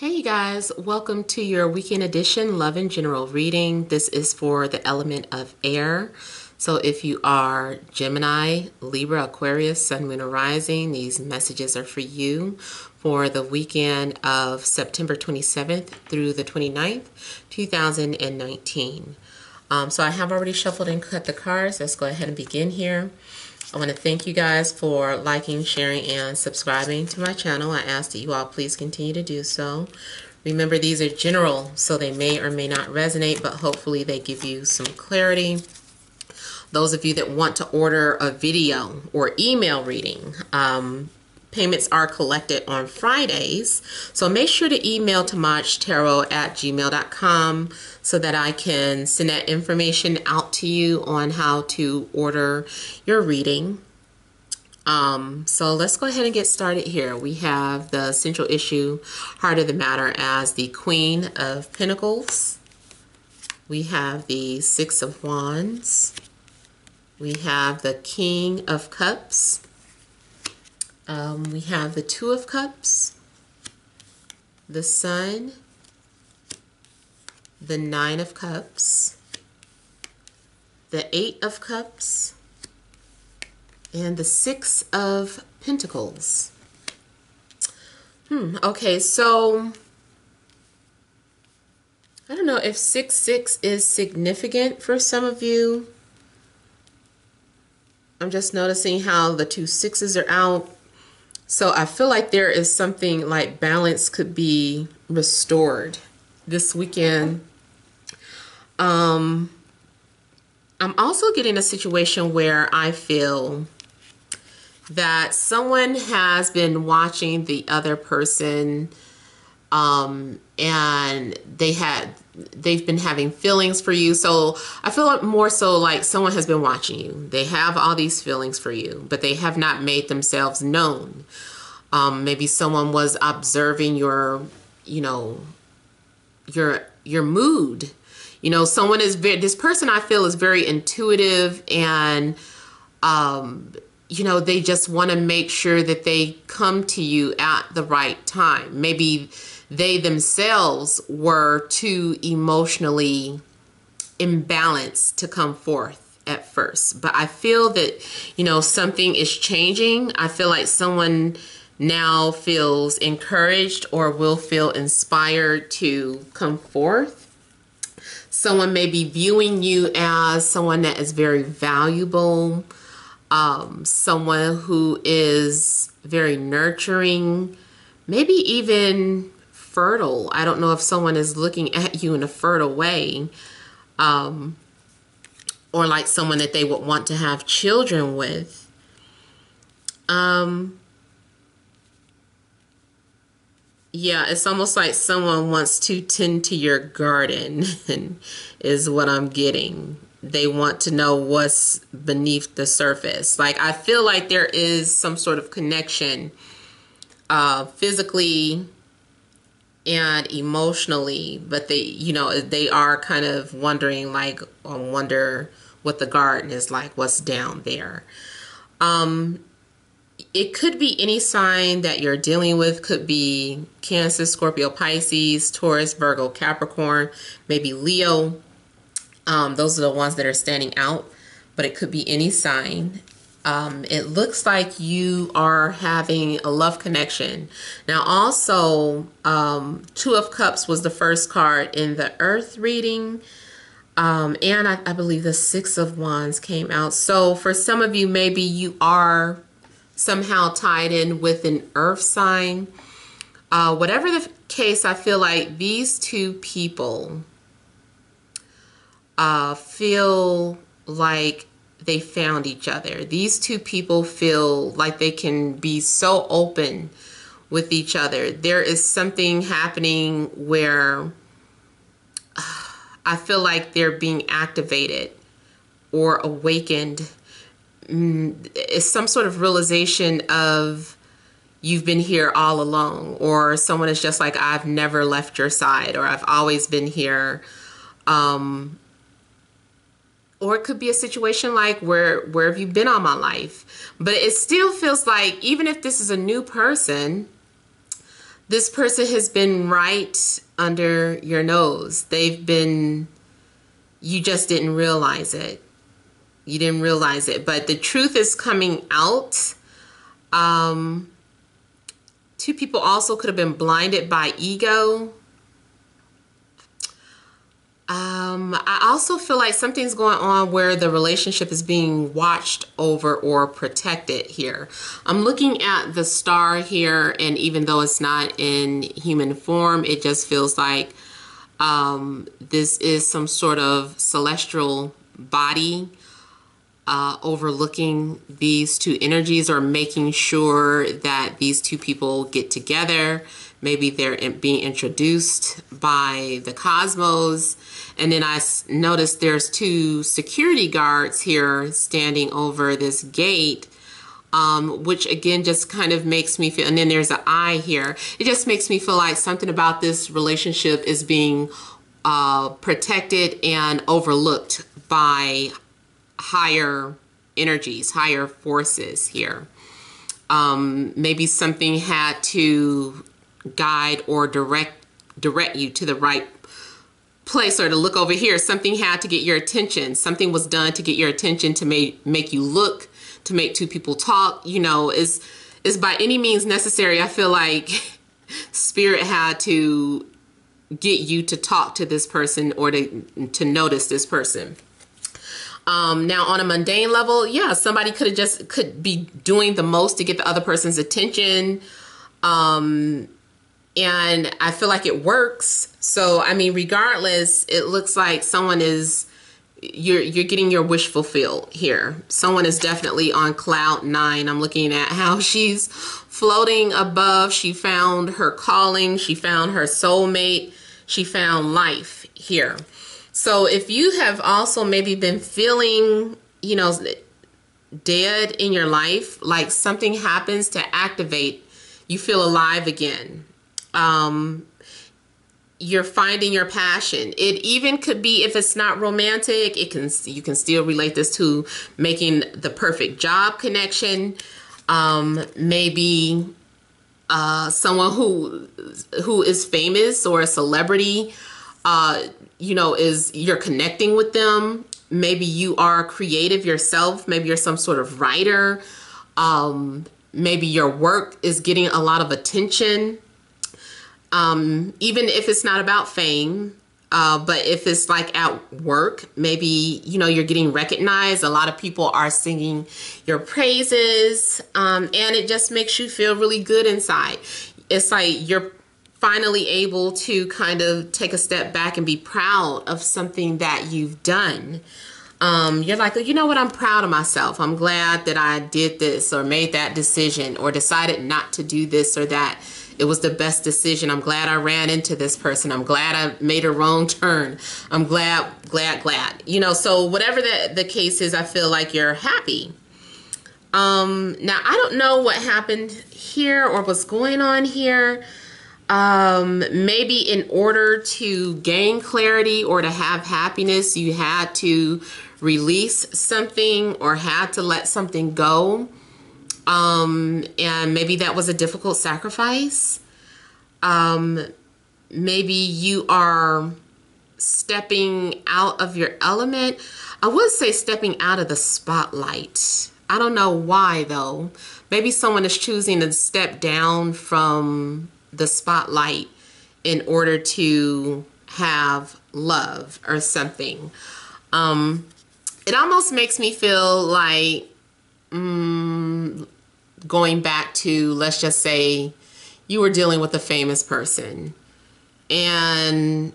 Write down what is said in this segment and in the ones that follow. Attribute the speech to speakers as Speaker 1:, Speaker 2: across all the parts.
Speaker 1: Hey you guys, welcome to your weekend edition Love and General reading. This is for the element of air. So if you are Gemini, Libra, Aquarius, Sun, Moon, or Rising, these messages are for you for the weekend of September 27th through the 29th, 2019. So I have already shuffled and cut the cards. Let's go ahead and begin here. I want to thank you guys for liking, sharing, and subscribing to my channel. I ask that you all please continue to do so. Remember, these are general, so they may or may not resonate, but hopefully they give you some clarity. Those of you that want to order a video or email reading, payments are collected on Fridays, so make sure to email TemajTarot@gmail.com so that I can send that information out to you on how to order your reading. So let's go ahead and get started here. We have the central issue, heart of the matter, as the Queen of Pentacles. We have the Six of Wands. We have the King of Cups. We have the Two of Cups, the Sun, the Nine of Cups, the Eight of Cups, and the Six of Pentacles. Okay, so I don't know if 6-6 is significant for some of you. I'm just noticing how the two sixes are out. So I feel like there is something like balance could be restored this weekend. I'm also getting a situation where I feel that someone has been watching the other person, and they've been having feelings for you. So I feel like more so like someone has been watching you. They have all these feelings for you, but they have not made themselves known. Maybe someone was observing your mood. You know, someone is this person I feel is very intuitive, and they just want to make sure that they come to you at the right time. Maybe they themselves were too emotionally imbalanced to come forth at first. But I feel that, something is changing. I feel like someone now feels encouraged or will feel inspired to come forth. Someone may be viewing you as someone that is very valuable, someone who is very nurturing, maybe even fertile. I don't know if someone is looking at you in a fertile way, or like someone that they would want to have children with. Yeah, it's almost like someone wants to tend to your garden is what I'm getting. They want to know what's beneath the surface. Like, I feel like there is some sort of connection physically and emotionally, but they are kind of wondering, like, I wonder what the garden is like, what's down there. It could be any sign that you're dealing with. Could be Cancer, Scorpio, Pisces, Taurus, Virgo, Capricorn, maybe Leo. Those are the ones that are standing out, but it could be any sign. It looks like you are having a love connection. Now also, Two of Cups was the first card in the Earth reading. And I believe the Six of Wands came out. So for some of you, maybe you are somehow tied in with an earth sign. Whatever the case, I feel like these two people feel like they found each other. These two people feel like they can be so open with each other. There is something happening where I feel like they're being activated or awakened. It's some sort of realization of you've been here all along, or someone is just like, I've never left your side, or I've always been here. Or it could be a situation like, where have you been all my life? But it still feels like, even if this is a new person, this person has been right under your nose. They've been, you just didn't realize it. You didn't realize it, but the truth is coming out. Two people also could have been blinded by ego. I also feel like something's going on where the relationship is being watched over or protected here. I'm looking at the star here, and even though it's not in human form, it just feels like this is some sort of celestial body overlooking these two energies, or making sure that these two people get together. Maybe they're being introduced by the cosmos. And then I noticed there's two security guards here standing over this gate, which again just kind of makes me feel, and then there's an eye here. It just makes me feel like something about this relationship is being protected and overlooked by higher energies, higher forces here. Maybe something had to guide or direct you to the right place, or to look over here. Something had to get your attention. Something was done to get your attention, to make you look, to make two people talk. You know, is by any means necessary. I feel like Spirit had to get you to talk to this person, or to notice this person. Now on a mundane level, yeah, somebody could be doing the most to get the other person's attention. And I feel like it works. So, I mean, regardless, it looks like someone is, you're getting your wish fulfilled here. Someone is definitely on cloud 9. I'm looking at how she's floating above. She found her calling. She found her soulmate. She found life here. So if you have also maybe been feeling, you know, dead in your life, like something happens to activate, you feel alive again. You're finding your passion. It even could be, if it's not romantic, you can still relate this to making the perfect job connection. Maybe someone who is famous, or a celebrity, you know, you're connecting with them. Maybe you are creative yourself. Maybe you're some sort of writer. Maybe your work is getting a lot of attention. Even if it's not about fame, but if it's like at work, maybe, you know, you're getting recognized. A lot of people are singing your praises, and it just makes you feel really good inside. It's like you're finally able to kind of take a step back and be proud of something that you've done. You're like, you know what, I'm proud of myself. I'm glad that I did this, or made that decision, or decided not to do this or that. It was the best decision. I'm glad I ran into this person. I'm glad I made a wrong turn. I'm glad. You know, so whatever the case is, I feel like you're happy. Now, I don't know what happened here or what's going on here. Maybe in order to gain clarity or to have happiness, you had to release something or had to let something go. And maybe that was a difficult sacrifice. Maybe you are stepping out of your element. I would say stepping out of the spotlight. I don't know why though. Maybe someone is choosing to step down from the spotlight in order to have love or something. It almost makes me feel like going back to, let's just say you were dealing with a famous person, and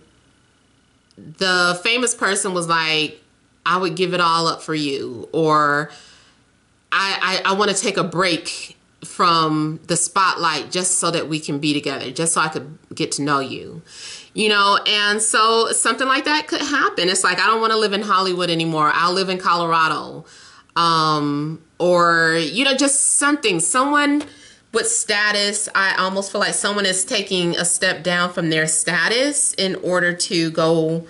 Speaker 1: the famous person was like, I would give it all up for you, or I want to take a break from the spotlight just so that we can be together, just so I could get to know you, you know. And so something like that could happen. It's like, I don't want to live in Hollywood anymore. I'll live in Colorado. Or, you know, just someone with status. I almost feel like someone is taking a step down from their status in order to go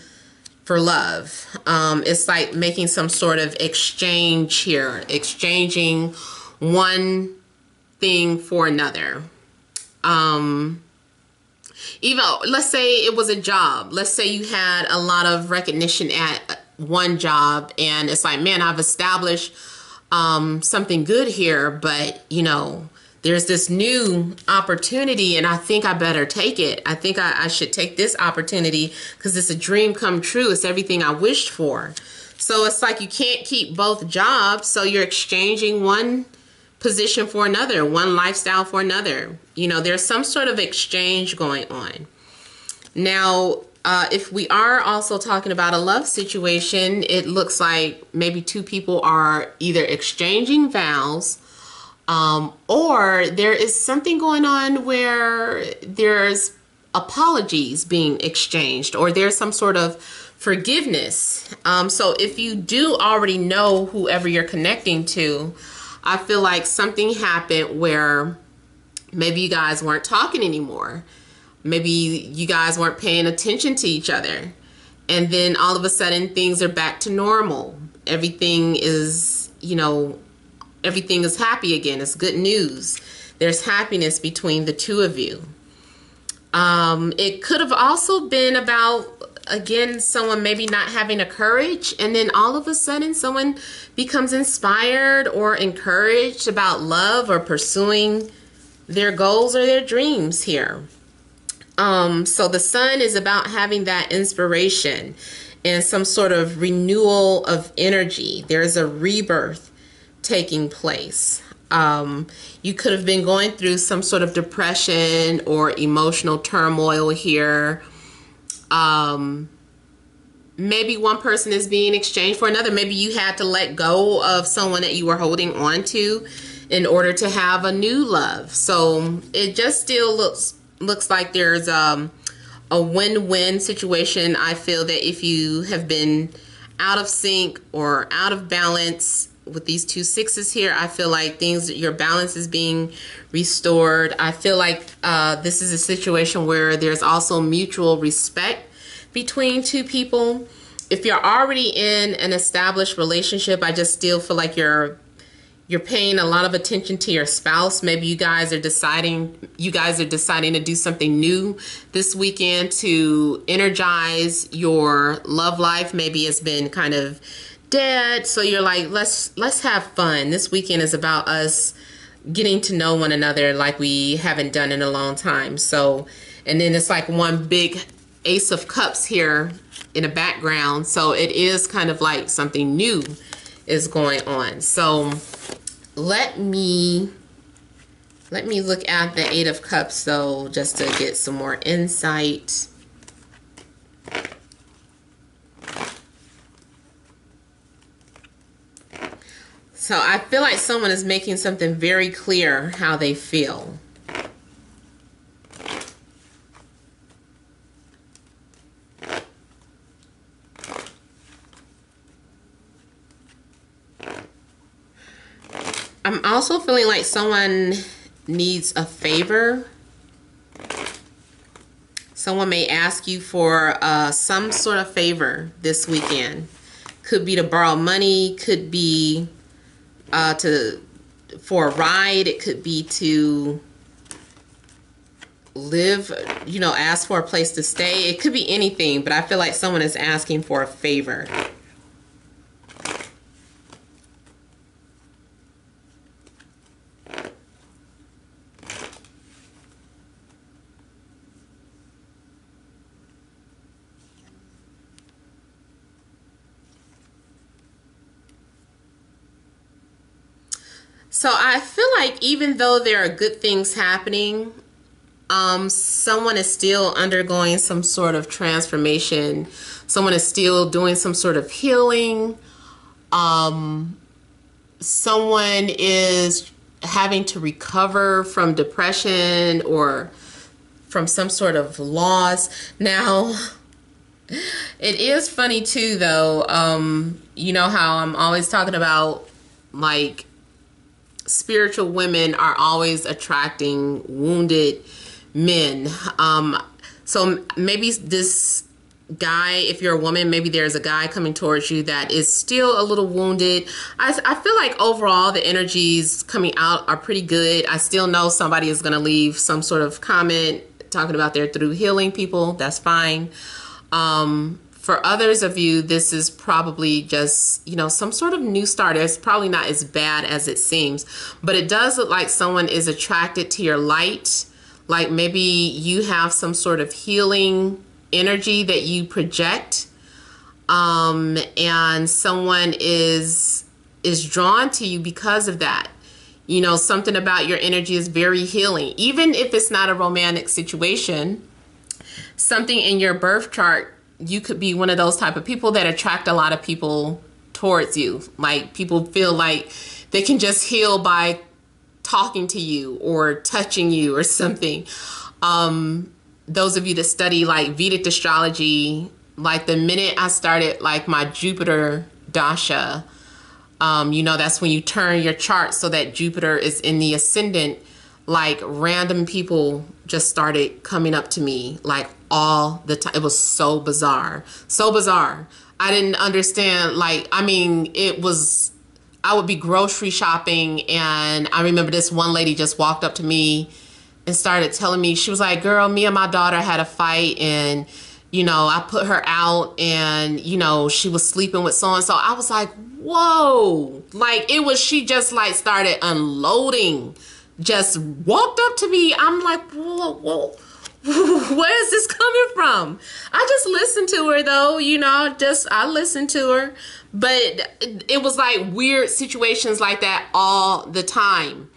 Speaker 1: for love. It's like making some sort of exchange here, exchanging one thing for another. Even let's say it was a job. Let's say you had a lot of recognition at one job, and it's like, man, I've established something good here, but you know, there's this new opportunity and I think I better take it. I think I should take this opportunity because it's a dream come true. It's everything I wished for. So it's like you can't keep both jobs. So you're exchanging one position for another, one lifestyle for another. You know, there's some sort of exchange going on. Now, if we are also talking about a love situation, it looks like maybe two people are either exchanging vows, or there is something going on where there's apologies being exchanged, or there's some sort of forgiveness. So if you do already know whoever you're connecting to, I feel like something happened where maybe you guys weren't talking anymore. Maybe you guys weren't paying attention to each other. And then all of a sudden things are back to normal. Everything is, you know, everything is happy again. It's good news. There's happiness between the two of you. It could have also been about, again, someone maybe not having the courage, and then all of a sudden someone becomes inspired or encouraged about love or pursuing their goals or their dreams here. So the sun is about having that inspiration and some sort of renewal of energy. There's a rebirth taking place. You could have been going through some sort of depression or emotional turmoil here. Maybe one person is being exchanged for another. Maybe you had to let go of someone that you were holding on to in order to have a new love. So it just still looks like there's a win-win situation. I feel that if you have been out of sync or out of balance with these two sixes here, I feel like your balance is being restored. I feel like this is a situation where there's also mutual respect between two people. If you're already in an established relationship, I just still feel like you're paying a lot of attention to your spouse. Maybe you guys are deciding to do something new this weekend to energize your love life. Maybe it's been kind of dead, so you're like, let's have fun. This weekend is about us getting to know one another like we haven't done in a long time. So, and then it's like one big Ace of Cups here in the background. So it is kind of like something new is going on. So let me look at the Eight of Cups though, just to get some more insight. So I feel like someone is making something very clear how they feel. I'm also feeling like someone needs a favor. Someone may ask you for some sort of favor this weekend. Could be to borrow money, could be for a ride, it could be to live, you know, ask for a place to stay. It could be anything, but I feel like someone is asking for a favor. So I feel like even though there are good things happening, someone is still undergoing some sort of transformation. Someone is still doing some sort of healing. Someone is having to recover from depression or from some sort of loss. Now, it is funny too, though. You know how I'm always talking about, like, spiritual women are always attracting wounded men. So maybe this guy, if you're a woman, maybe there's a guy coming towards you that is still a little wounded. I feel like overall the energies coming out are pretty good. I still know somebody is going to leave some sort of comment talking about they're through healing people. That's fine. For others of you, this is probably just, you know, some sort of new start. It's probably not as bad as it seems, but it does look like someone is attracted to your light. Like maybe you have some sort of healing energy that you project, and someone is drawn to you because of that. You know, something about your energy is very healing. Even if it's not a romantic situation, something in your birth chart, you could be one of those type of people that attract a lot of people towards you. Like people feel like they can just heal by talking to you or touching you or something. Those of you that study like Vedic astrology, like the minute I started like my Jupiter dasha, you know, that's when you turn your chart so that Jupiter is in the ascendant. Like random people just started coming up to me like all the time. It was so bizarre. So bizarre. I didn't understand. Like, I mean, I would be grocery shopping, and I remember this one lady just walked up to me and started telling me, she was like, girl, me and my daughter had a fight, and, you know, I put her out, and, you know, she was sleeping with so-and-so. I was like, whoa. Like, she just like started unloading, just walked up to me. I'm like, whoa. Where is this coming from? I just listened to her though, you know, I listened to her, but it was like weird situations like that all the time.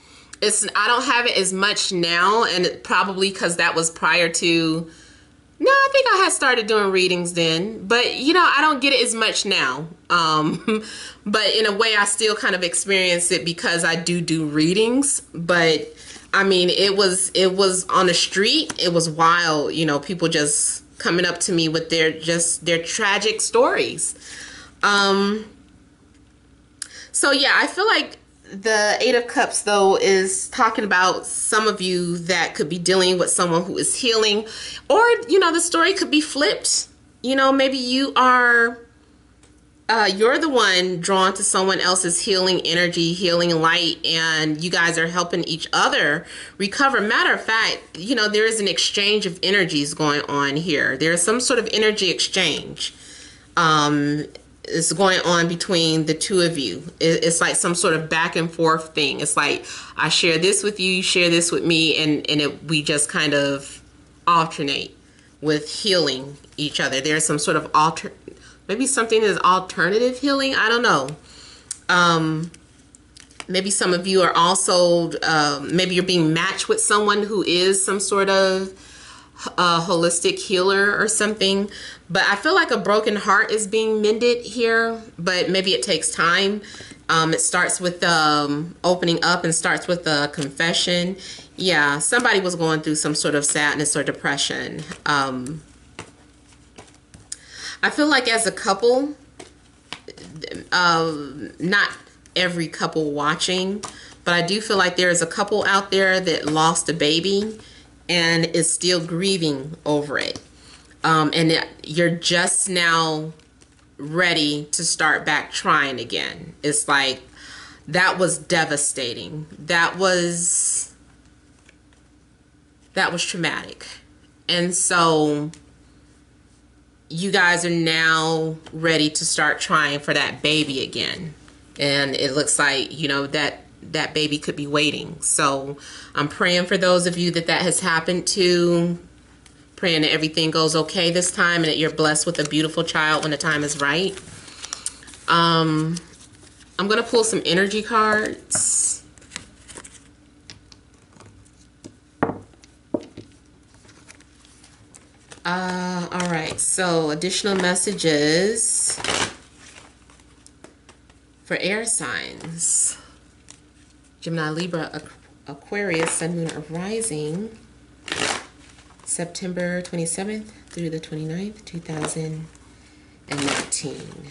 Speaker 1: I don't have it as much now, and probably because that was prior to, no, I think I had started doing readings then, but you know, I don't get it as much now. But in a way I still kind of experience it because I do readings. But I mean, it was on the street. It was wild, you know, people just coming up to me with their tragic stories. So yeah, I feel like the Eight of Cups though is talking about some of you that could be dealing with someone who is healing, or, you know, the story could be flipped. You know, maybe you are, you're the one drawn to someone else's healing energy, healing light, and you guys are helping each other recover. Matter of fact, you know, there is an exchange of energies going on here. There's some sort of energy exchange is going on between the two of you. It's like some sort of back and forth thing. It's like I share this with you, you share this with me, and we just kind of alternate with healing each other. There's some sort of maybe something is alternative healing. I don't know. Maybe some of you are also, maybe you're being matched with someone who is some sort of holistic healer or something. But I feel like a broken heart is being mended here, but maybe it takes time. It starts with opening up and starts with a confession. Yeah, somebody was going through some sort of sadness or depression. I feel like as a couple, not every couple watching, but I do feel like there is a couple out there that lost a baby and is still grieving over it. And you're just now ready to start back trying again. It's like, that was devastating. That was traumatic. And so you guys are now ready to start trying for that baby again. And it looks like, you know, that baby could be waiting. So I'm praying for those of you that has happened to. Praying that everything goes okay this time and that you're blessed with a beautiful child when the time is right. I'm going to pull some energy cards. All right, so additional messages for air signs. Gemini, Libra, Aquarius, Sun, Moon, or Rising. September 27th through the 29th, 2019.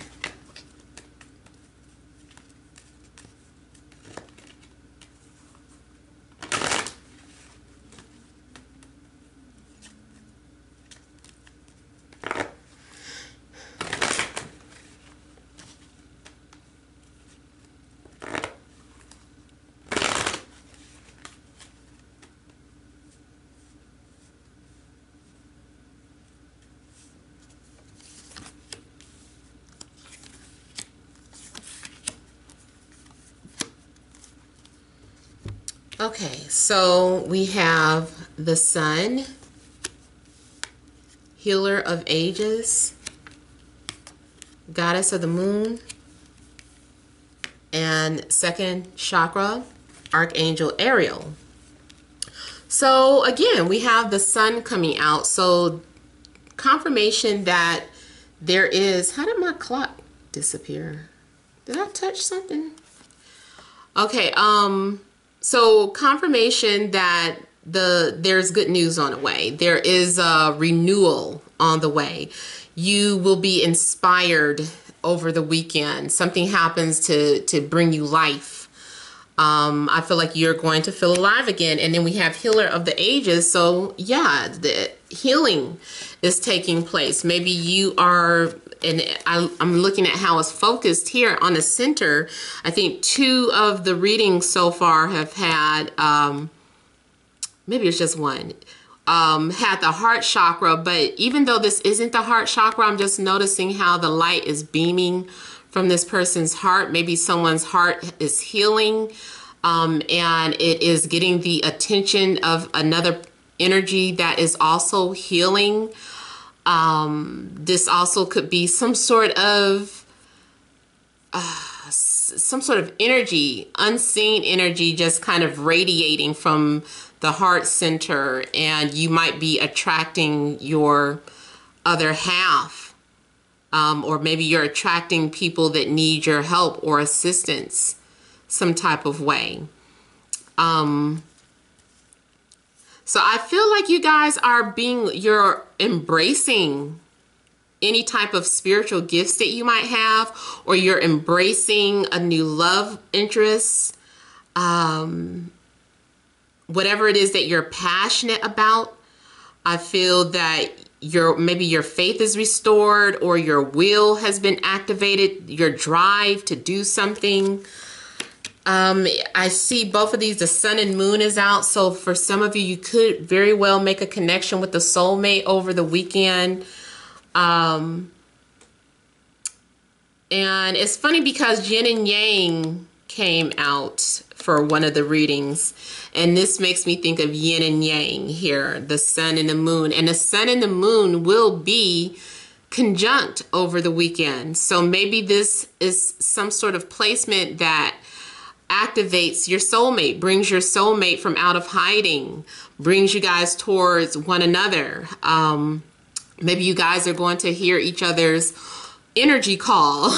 Speaker 1: Okay, so we have the Sun, Healer of Ages, Goddess of the Moon, and second chakra, Archangel Ariel. So again, we have the Sun coming out. So confirmation that there is, how did my clock disappear? Did I touch something? Okay, so confirmation that there's good news on the way. There is a renewal on the way. You will be inspired over the weekend. Something happens to bring you life. I feel like you're going to feel alive again. And then we have Healer of the Ages. So yeah, the healing is taking place. Maybe you are, and I'm looking at how it's focused here on the center. I think 2 of the readings so far have had, maybe it's just one, had the heart chakra. But even though this isn't the heart chakra, I'm just noticing how the light is beaming from this person's heart. Maybe someone's heart is healing, and it is getting the attention of another energy that is also healing. This also could be some sort of energy, unseen energy, just kind of radiating from the heart center, and you might be attracting your other half. Or maybe you're attracting people that need your help or assistance some type of way. So I feel like you guys are you're embracing any type of spiritual gifts that you might have, or you're embracing a new love interest. Whatever it is that you're passionate about, I feel that maybe your faith is restored, or your will has been activated, your drive to do something. I see both of these, the Sun and Moon is out. So for some of you, you could very well make a connection with the soulmate over the weekend. And it's funny because Yin and Yang came out for one of the readings, and this makes me think of yin and yang here, the Sun and the Moon. And the Sun and the Moon will be conjunct over the weekend. So maybe this is some sort of placement that activates your soulmate, brings your soulmate from out of hiding, brings you guys towards one another. Maybe you guys are going to hear each other's energy call.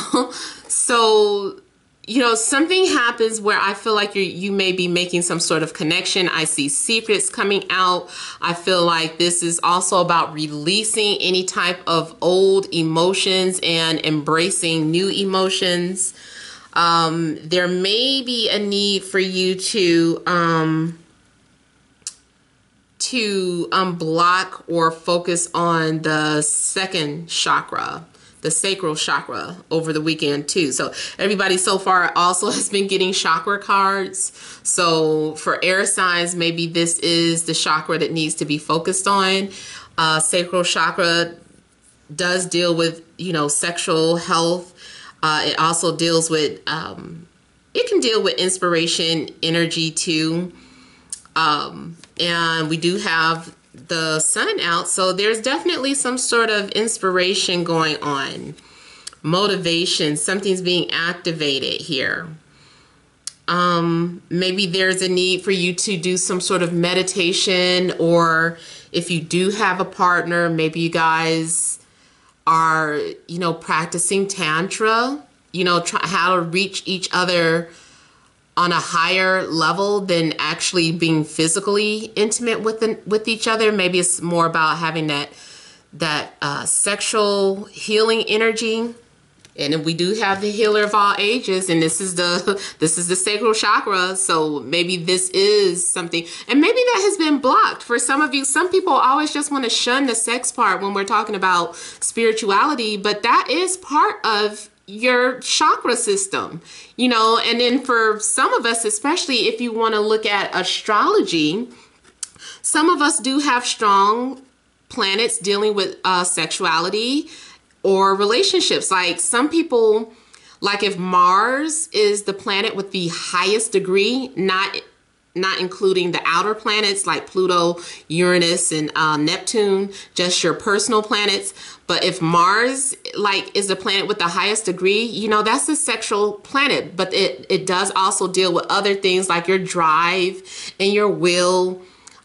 Speaker 1: So you know, something happens where I feel like you may be making some sort of connection. I see secrets coming out. I feel like this is also about releasing any type of old emotions and embracing new emotions. There may be a need for you to unblock or focus on the second chakra, the sacral chakra, over the weekend too. So everybody so far also has been getting chakra cards. So for air signs, maybe this is the chakra that needs to be focused on. Sacral chakra does deal with, you know, sexual health. It also deals with, it can deal with inspiration, energy too. And we do have the Sun out, so there's definitely some sort of inspiration going on, motivation, something's being activated here. Maybe there's a need for you to do some sort of meditation, or if you do have a partner, maybe you guys are, you know, practicing tantra, you know, how to reach each other on a higher level than actually being physically intimate with each other. Maybe it's more about having that sexual healing energy. And then we do have the Healer of all ages, and this is the sacral chakra. So maybe this is something, and maybe that has been blocked for some of you. Some people always just want to shun the sex part when we're talking about spirituality, but that is part of your chakra system, you know. And then for some of us, especially if you want to look at astrology, some of us do have strong planets dealing with sexuality or relationships. Like some people, like if Mars is the planet with the highest degree, not not including the outer planets like Pluto, Uranus, and Neptune, just your personal planets. But if Mars like is the planet with the highest degree, you know, that's a sexual planet, but it does also deal with other things like your drive and your will,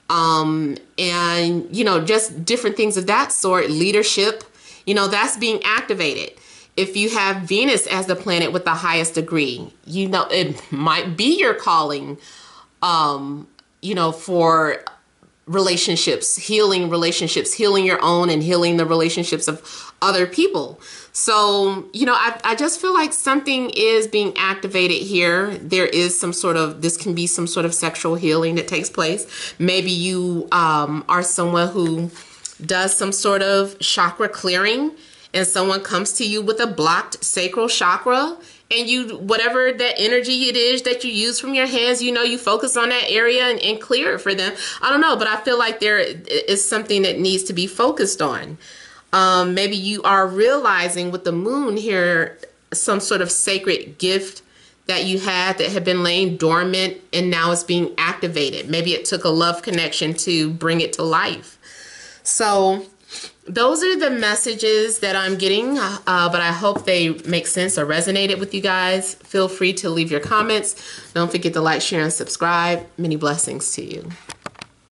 Speaker 1: and you know, just different things of that sort. Leadership, you know, that's being activated. If you have Venus as the planet with the highest degree, you know, it might be your calling, you know, for relationships, healing your own and healing the relationships of other people. So, you know, I just feel like something is being activated here. There is some sort of, this can be some sort of sexual healing that takes place. Maybe you are someone who does some sort of chakra clearing, and someone comes to you with a blocked sacral chakra, and you, whatever that energy it is that you use from your hands, you know, you focus on that area and clear it for them. I don't know, but I feel like there is something that needs to be focused on. Maybe you are realizing with the moon here, some sort of sacred gift that you had that had been laying dormant and now it's being activated. Maybe it took a love connection to bring it to life. So those are the messages that I'm getting, but I hope they make sense or resonated with you guys. Feel free to leave your comments. Don't forget to like, share, and subscribe. Many blessings to you.